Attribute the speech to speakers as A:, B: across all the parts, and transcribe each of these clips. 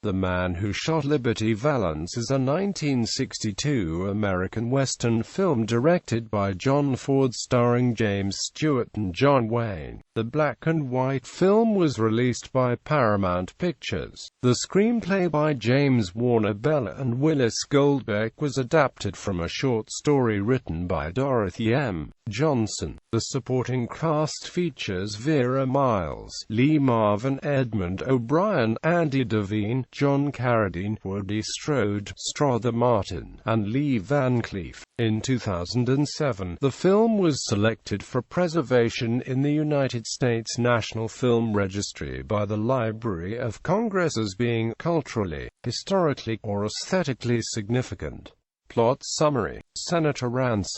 A: The Man Who Shot Liberty Valance is a 1962 American Western film directed by John Ford starring James Stewart and John Wayne. The black-and-white film was released by Paramount Pictures. The screenplay by James Warner Bellah and Willis Goldbeck was adapted from a short story written by Dorothy M.Johnson. The supporting cast features Vera Miles, Lee Marvin, Edmund O'Brien, Andy Devine, John Carradine, Woody Strode, Strother Martin, and Lee Van Cleef. In 2007, the film was selected for preservation in the United States National Film Registry by the Library of Congress as being culturally, historically, or aesthetically significant. Plot summary: Senator Rance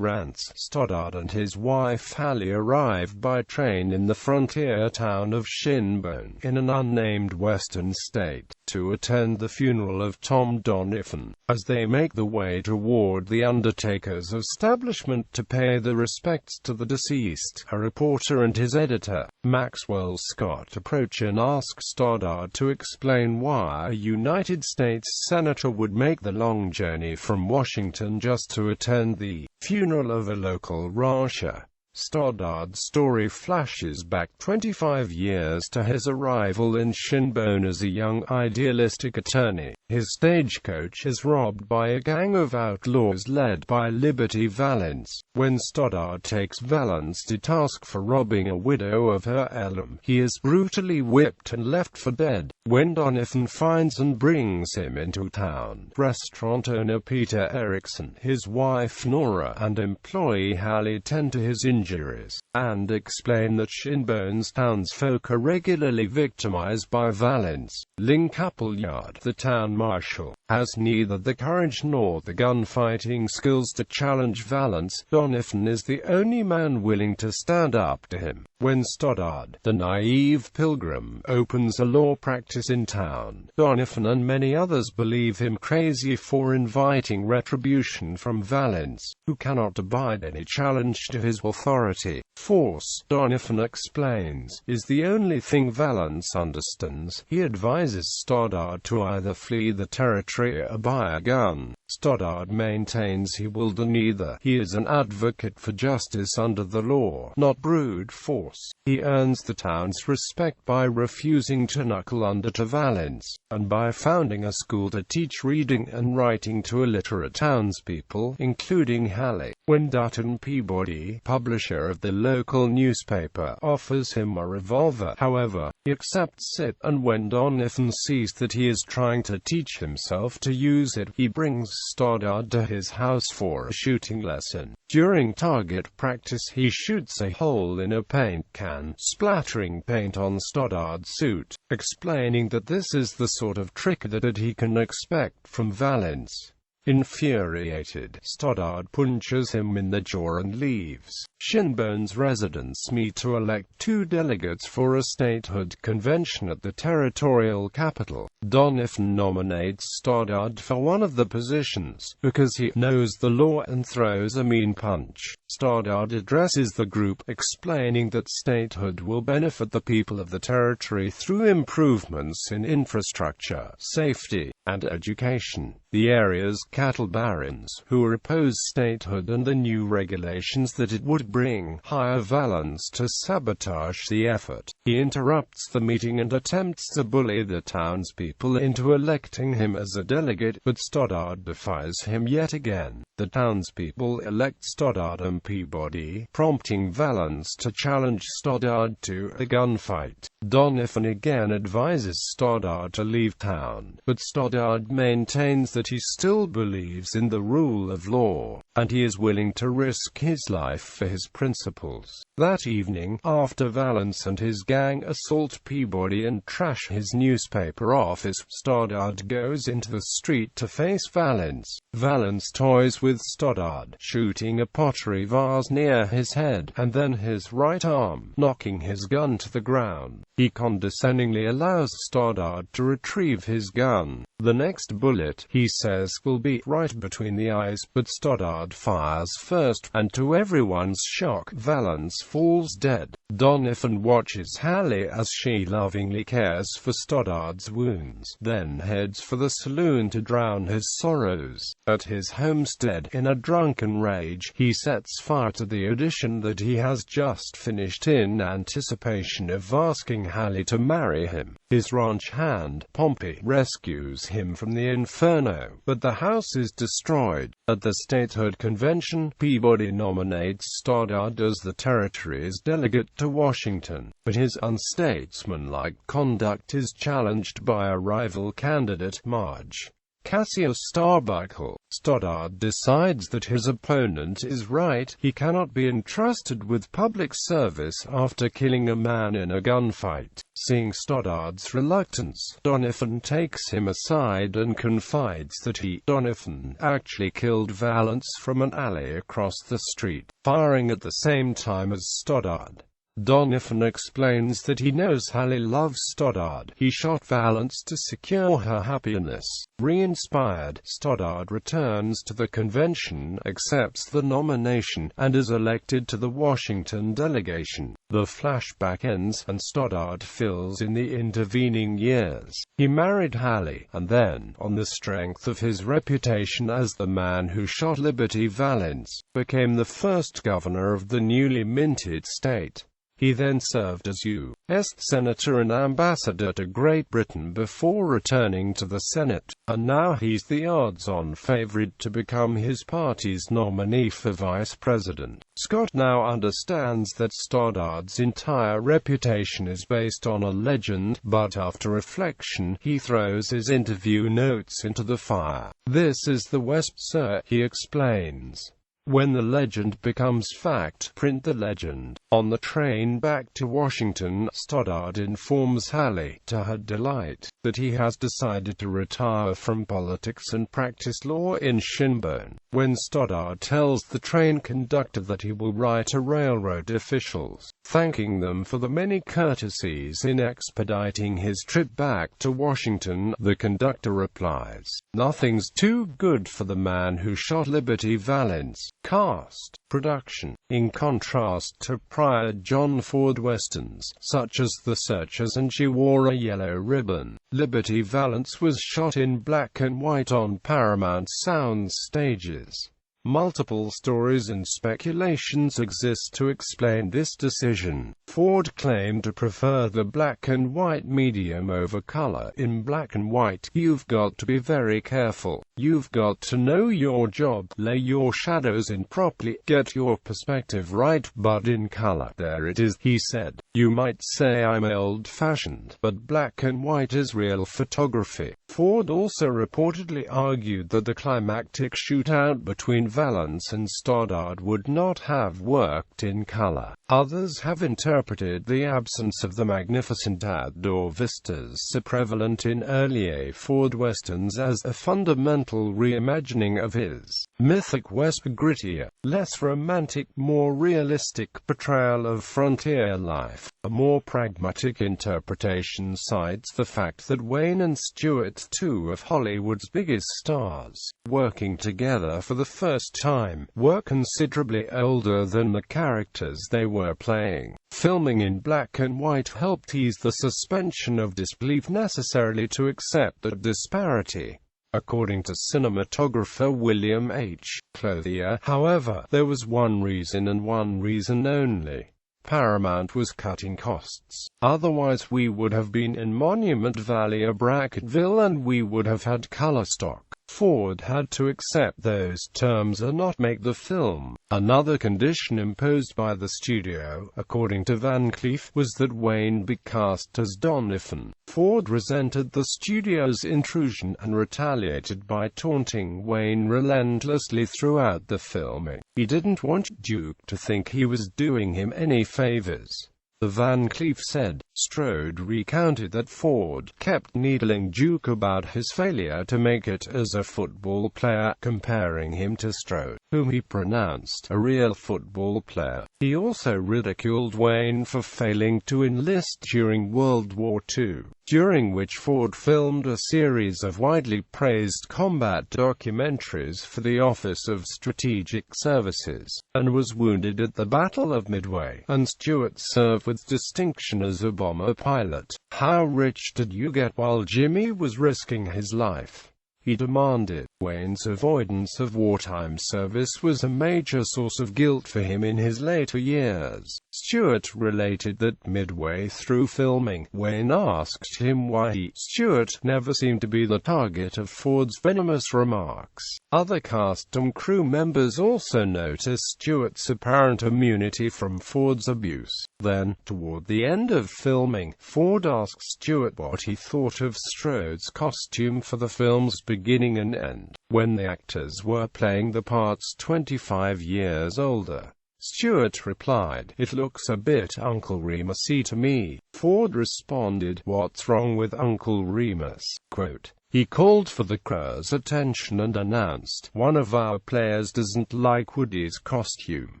A: Stoddard and his wife Hallie arrive by train in the frontier town of Shinbone, in an unnamed western state, to attend the funeral of Tom Donovan. As they make the way toward the undertaker's establishment to pay the respects to the deceased, a reporter and his editor, Maxwell Scott, approach and ask Stoddard to explain why a United States senator would make the long journey from Washington just to attend the funeral of a local rancher. Stoddard's story flashes back 25 years to his arrival in Shinbone as a young, idealistic attorney. His stagecoach is robbed by a gang of outlaws led by Liberty Valance. When Stoddard takes Valance to task for robbing a widow of her heirloom, he is brutally whipped and left for dead. When Donovan finds and brings him into town, restaurant owner Peter Erickson, his wife Nora, and employee Hallie tend to his injuries, and explain that Shinbone's townsfolk are regularly victimized by Valance. Link Appleyard, the town marshal, has neither the courage nor the gunfighting skills to challenge Valance. Donovan is the only man willing to stand up to him. When Stoddard, the naive pilgrim, opens a law practice in town, Donovan and many others believe him crazy for inviting retribution from Valance, who cannot abide any challenge to his authority. Force, Donovan explains, is the only thing Valance understands. He advises Stoddard to either flee the territory or buy a gun. Stoddard maintains he will do neither. He is an advocate for justice under the law, not brute force. He earns the town's respect by refusing to knuckle under to Valance, and by founding a school to teach reading and writing to illiterate townspeople, including Hallie. When Dutton Peabody, publisher of the local newspaper, offers him a revolver, however, he accepts it, and when Donovan sees that he is trying to teach himself to use it, he brings Stoddard to his house for a shooting lesson. During target practice, he shoots a hole in a paint can, splattering paint on Stoddard's suit, explaining that this is the sort of trick that he can expect from Valance. Infuriated, Stoddard punches him in the jaw and leaves. Shinbone's residents meet to elect 2 delegates for a statehood convention at the territorial capital. Donovan nominates Stoddard for one of the positions, because he knows the law, and throws a mean punch. Stoddard addresses the group, explaining that statehood will benefit the people of the territory through improvements in infrastructure, safety, and education. The area's cattle barons, who oppose statehood and the new regulations that it would bring, hire Valance to sabotage the effort. He interrupts the meeting and attempts to bully the townspeople into electing him as a delegate, but Stoddard defies him yet again. The townspeople elect Stoddard and Peabody, prompting Valance to challenge Stoddard to a gunfight. Donovan again advises Stoddard to leave town, but Stoddard maintains that he still believes in the rule of law, and he is willing to risk his life for his principles. That evening, after Valance and his gang assault Peabody and trash his newspaper office, Stoddard goes into the street to face Valance. Valance toys with Stoddard, shooting a pottery vase near his head, and then his right arm, knocking his gun to the ground. He condescendingly allows Stoddard to retrieve his gun. The next bullet, he says, will be right between the eyes, but Stoddard fires first, and to everyone's shock, Valance falls dead. Donovan watches Hallie as she lovingly cares for Stoddard's wounds, then heads for the saloon to drown his sorrows. At his homestead, in a drunken rage, he sets fire to the edition that he has just finished in anticipation of asking Hallie to marry him. His ranch hand, Pompey, rescues him from the inferno, but the house is destroyed. At the statehood convention, Peabody nominates Stoddard as the territory's delegate to Washington, but his unstatesmanlike conduct is challenged by a rival candidate, Marge Cassius Starbuckle. Stoddard decides that his opponent is right. He cannot be entrusted with public service after killing a man in a gunfight. Seeing Stoddard's reluctance, Donovan takes him aside and confides that Donovan, actually killed Valance from an alley across the street, firing at the same time as Stoddard. Donovan explains that he knows Hallie loves Stoddard. He shot Valance to secure her happiness. Re-inspired, Stoddard returns to the convention, accepts the nomination, and is elected to the Washington delegation. The flashback ends, and Stoddard fills in the intervening years. He married Hallie, and then, on the strength of his reputation as the man who shot Liberty Valance, became the first governor of the newly minted state. He then served as U.S. Senator and Ambassador to Great Britain before returning to the Senate, and now he's the odds-on favorite to become his party's nominee for vice president. Scott now understands that Stoddard's entire reputation is based on a legend, but after reflection, he throws his interview notes into the fire. "This is the West, sir," he explains. When the legend becomes fact, print the legend. On the train back to Washington, Stoddard informs Hallie, to her delight, that he has decided to retire from politics and practice law in Shinbone. When Stoddard tells the train conductor that he will write to railroad officials, thanking them for the many courtesies in expediting his trip back to Washington, the conductor replies, "Nothing's too good for the man who shot Liberty Valance." Cast. Production. In contrast to prior John Ford westerns, such as The Searchers and She Wore a Yellow Ribbon, Liberty Valance was shot in black and white on Paramount sound stages. Multiple stories and speculations exist to explain this decision. Ford claimed to prefer the black and white medium over color. In black and white, you've got to be very careful. You've got to know your job, lay your shadows in properly, get your perspective right, but in color, there it is, he said. You might say I'm old-fashioned, but black and white is real photography. Ford also reportedly argued that the climactic shootout between Valance and Stoddard would not have worked in color. Others have interpreted the absence of the magnificent outdoor vistas so prevalent in earlier Ford westerns as a fundamental reimagining of his mythic West, grittier, less romantic, more realistic portrayal of frontier life. A more pragmatic interpretation cites the fact that Wayne and Stewart, two of Hollywood's biggest stars, working together for the first time, were considerably older than the characters they were playing. Filming in black and white helped ease the suspension of disbelief necessarily to accept the disparity. According to cinematographer William H. Clothier, however, there was one reason and one reason only. Paramount was cutting costs. Otherwise we would have been in Monument Valley or Brackettville and we would have had color stock. Ford had to accept those terms and not make the film. Another condition imposed by the studio, according to Van Cleef, was that Wayne be cast as Donovan. Ford resented the studio's intrusion and retaliated by taunting Wayne relentlessly throughout the filming. He didn't want Duke to think he was doing him any favors. The Van Cleef said. Strode recounted that Ford kept needling Duke about his failure to make it as a football player, comparing him to Strode, whom he pronounced a real football player. He also ridiculed Wayne for failing to enlist during World War II, during which Ford filmed a series of widely praised combat documentaries for the Office of Strategic Services, and was wounded at the Battle of Midway, and Stewart served with distinction as a bomber pilot. How rich did you get while Jimmy was risking his life? He demanded. Wayne's avoidance of wartime service was a major source of guilt for him in his later years. Stewart related that midway through filming, Wayne asked him why Stewart never seemed to be the target of Ford's venomous remarks. Other cast and crew members also noticed Stewart's apparent immunity from Ford's abuse. Then, toward the end of filming, Ford asked Stewart what he thought of Strode's costume for the film's beginning and end, when the actors were playing the parts 25 years older. Stewart replied, "It looks a bit Uncle Remus-y to me." Ford responded, "What's wrong with Uncle Remus?" Quote, "He called for the crew's attention and announced, 'One of our players doesn't like Woody's costume.'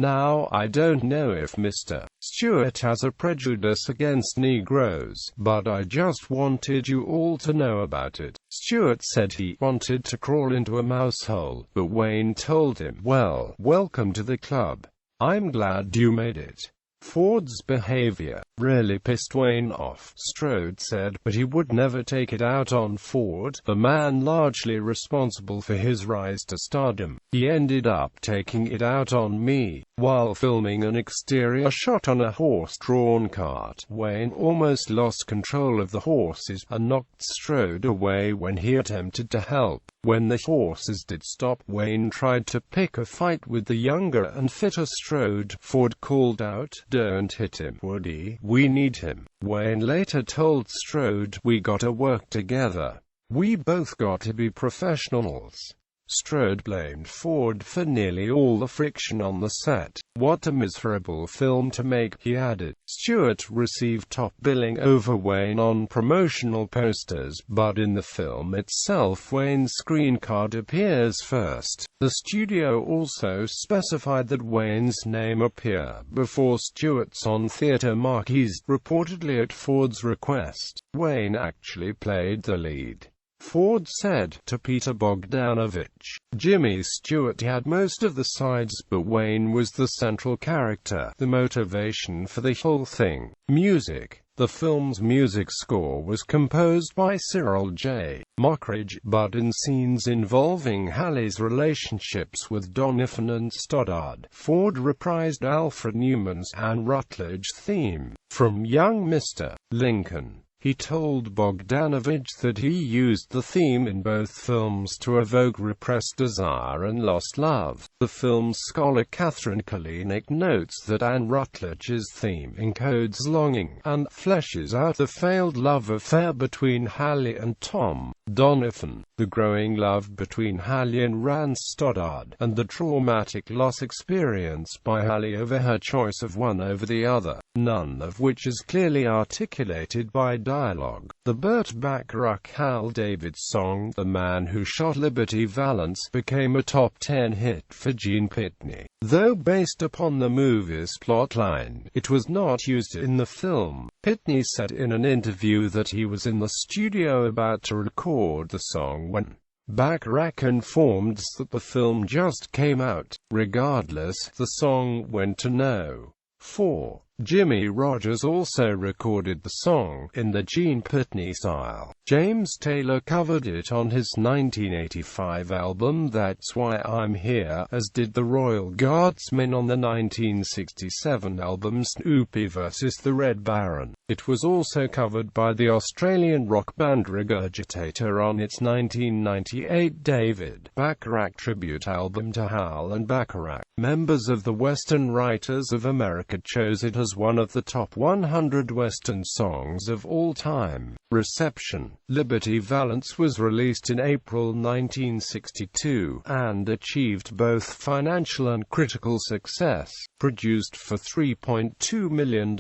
A: Now, I don't know if Mr. Stewart has a prejudice against Negroes, but I just wanted you all to know about it." Stewart said he wanted to crawl into a mouse hole, but Wayne told him, "Well, welcome to the club. I'm glad you made it." Ford's behavior really pissed Wayne off, Strode said, but he would never take it out on Ford, the man largely responsible for his rise to stardom. "He ended up taking it out on me. While filming an exterior shot on a horse-drawn cart, Wayne almost lost control of the horses and knocked Strode away when he attempted to help. When the horses did stop, Wayne tried to pick a fight with the younger and fitter Strode. Ford called out, 'Don't hit him, Woody. We need him.' Wayne later told Strode, 'We gotta work together. We both got to be professionals.'" Strode blamed Ford for nearly all the friction on the set. "What a miserable film to make," he added. Stewart received top billing over Wayne on promotional posters, but in the film itself Wayne's screen card appears first. The studio also specified that Wayne's name appear before Stewart's on theater marquees, reportedly at Ford's request. Wayne actually played the lead. Ford said to Peter Bogdanovich, "Jimmy Stewart had most of the sides, but Wayne was the central character, the motivation for the whole thing." Music. The film's music score was composed by Cyril J. Mockridge, but in scenes involving Halley's relationships with Donovan and Stoddard, Ford reprised Alfred Newman's Anne Rutledge theme from Young Mr. Lincoln. He told Bogdanovich that he used the theme in both films to evoke repressed desire and lost love. The film's scholar Catherine Kalinick notes that Anne Rutledge's theme encodes longing, and fleshes out the failed love affair between Halley and Tom Donovan, the growing love between Halley and Rance Stoddard, and the traumatic loss experienced by Halley over her choice of one over the other, none of which is clearly articulated by dialogue. The Burt Bacharach Hal David song, "The Man Who Shot Liberty Valance," became a top 10 hit for Gene Pitney. Though based upon the movie's plotline, it was not used in the film. Pitney said in an interview that he was in the studio about to record the song when Bacharach informed us that the film just came out. Regardless, the song went to no. 4. Jimmy Rogers also recorded the song, in the Gene Pitney style. James Taylor covered it on his 1985 album That's Why I'm Here, as did the Royal Guardsmen on the 1967 album Snoopy vs. the Red Baron. It was also covered by the Australian rock band Regurgitator on its 1998 David Bacharach tribute album to Hal and Bacharach. Members of the Western Writers of America chose it as one of the top 100 Western songs of all time. Reception. Liberty Valance was released in April 1962, and achieved both financial and critical success. Produced for $3.2 million,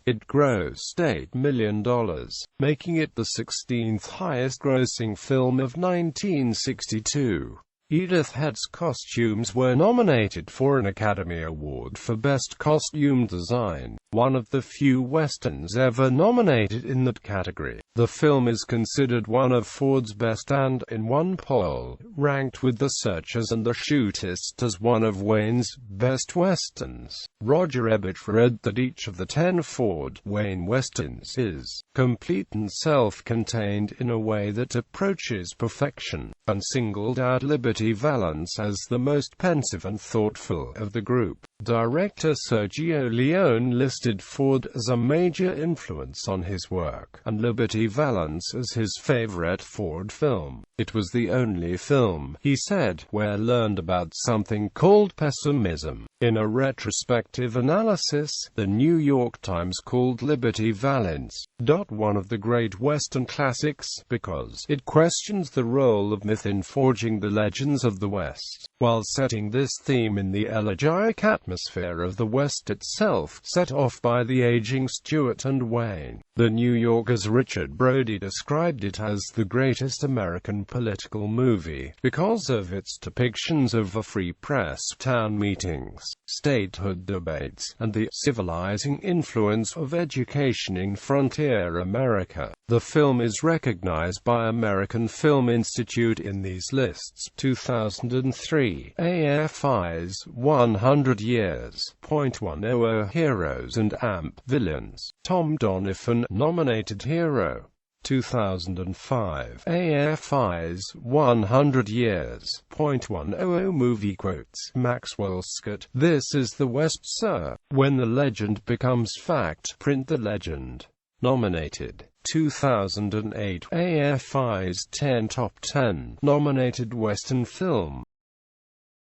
A: it grossed $8 million, making it the 16th highest-grossing film of 1962. Edith Head's costumes were nominated for an Academy Award for Best Costume Design, one of the few westerns ever nominated in that category. The film is considered one of Ford's best and, in one poll, ranked with The Searchers and The Shootist as one of Wayne's best westerns. Roger Ebert read that each of the 10 Ford-Wayne westerns is complete and self-contained in a way that approaches perfection, and singled out Liberty Valance as the most pensive and thoughtful of the group. Director Sergio Leone listed Ford as a major influence on his work, and Liberty Valance as his favorite Ford film. It was the only film, he said, where I learned about something called pessimism. In a retrospective analysis, the New York Times called Liberty Valance one of the great Western classics, because it questions the role of myth in forging the legends of the West, while setting this theme in the elegiac atmosphere of the West itself, set off by the aging Stewart and Wayne. The New Yorker's Richard Brody described it as the greatest American political movie, because of its depictions of a free press, town meetings, statehood debates, and the civilizing influence of education in frontier America. The film is recognized by American Film Institute in these lists. 2003, AFI's 100 Years, .100 Heroes and AMP Villains. Tom Donovan nominated Hero. 2005, AFI's 100 Years, .100 Movie Quotes. Maxwell Scott, "This is the West, sir. When the legend becomes fact, print the legend." Nominated. 2008, AFI's 10 Top 10 Nominated Western Film.